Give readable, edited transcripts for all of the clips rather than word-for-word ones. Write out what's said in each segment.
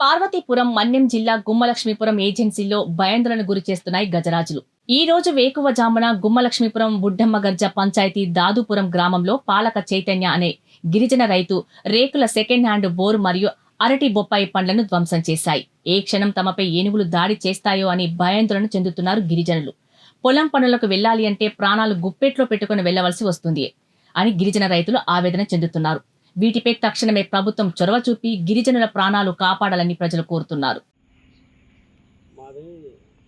పార్వతీపురం మన్యం జిల్లా గుమ్మలక్ష్మీపురం ఏజెన్సీలో భయాందోళన గురి చేస్తున్నాయి గజరాజులు. ఈ రోజు వేకువజామున గుమ్మలక్ష్మీపురం బుడ్డమ్మ గర్జ పంచాయతీ దాదుపురం గ్రామంలో పాలక చైతన్య అనే గిరిజన రైతు రేకుల సెకండ్ హ్యాండ్ బోర్ మరియు అరటి బొప్పాయి పండ్లను ధ్వంసం చేశాయి. ఏ క్షణం తమపై ఏనుగులు దాడి చేస్తాయో అని భయాందోళన చెందుతున్నారు గిరిజనులు. పొలం పనులకు వెళ్లాలి అంటే ప్రాణాలు గుప్పెట్లో పెట్టుకుని వెళ్లవలసి వస్తుంది అని గిరిజన రైతులు ఆవేదన చెందుతున్నారు. వీటిపై తక్షణమే ప్రభుత్వం చొరవ చూపి గిరిజనుల ప్రాణాలు కాపాడాలని ప్రజలు కోరుతున్నారు. మాది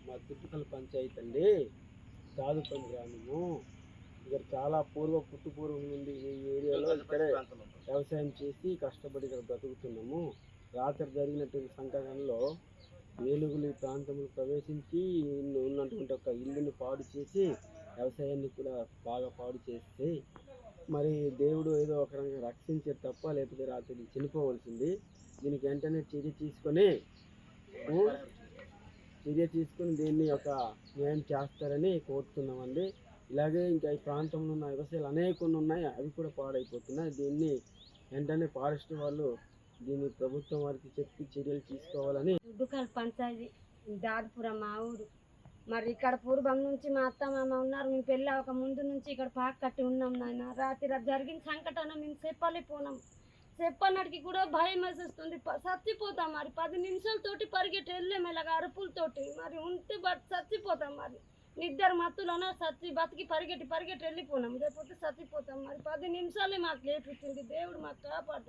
మా చుట్టుకల్ పంచాయతీ అండి, దాదుపురం గ్రామము. ఇక్కడ చాలా పుట్టుపూర్వం నుండి ఈ ఏరియాలో ఇక్కడే వ్యవసాయం చేసి కష్టపడి ఇక్కడ బ్రతుకుతున్నాము. రాత్రి జరిగినటువంటి సంఘటనలో ఏనుగులు ఈ ప్రాంతంలో ప్రవేశించి ఉన్నటువంటి ఒక ఇల్లుని పాడు చేసి వ్యవసాయాన్ని కూడా బాగా పాడు చేస్తే మరి దేవుడు ఏదో ఒక రకంగా రక్షించే తప్ప లేకపోతే రాత్రి చనిపోవలసింది. దీనికి వెంటనే చర్య తీసుకొని దీన్ని ఒక న్యాయం చేస్తారని కోరుతున్నామండి. ఇలాగే ఇంకా ఈ ప్రాంతంలో ఉన్న వ్యవసాయాలు అనేక ఉన్నాయి, అవి కూడా పాడైపోతున్నాయి. దీన్ని వెంటనే ఫారెస్ట్ వాళ్ళు దీన్ని ప్రభుత్వం వారికి చెప్పి చర్యలు తీసుకోవాలని. దుడ్డుకల్ పంచాయతీ దాదుపురం మా ఊరు. మరి ఇక్కడ పూర్వం నుంచి మా అత్త మామ ఉన్నారు. మేము పెళ్ళి ఒక ముందు నుంచి ఇక్కడ పాక కట్టి ఉన్నాం నాయన. రాత్రి జరిగిన సంఘటన మేము చెప్పలేకపోనాం. చెప్పనడికి కూడా భయం వేసేస్తుంది. చచ్చిపోతాం మరి 10 నిమిషాలతోటి పరిగెట్టి వెళ్ళాం ఇలాగ అరుపులతోటి. మరి ఉంటే చచ్చిపోతాం. మరి నిద్ర మత్తులోనే బతికి పరిగెట్టి వెళ్ళిపోనాం. లేకపోతే చచ్చిపోతాం. మరి 10 నిమిషాలే మాకు లేపించింది. దేవుడు మాకు కాపాడు.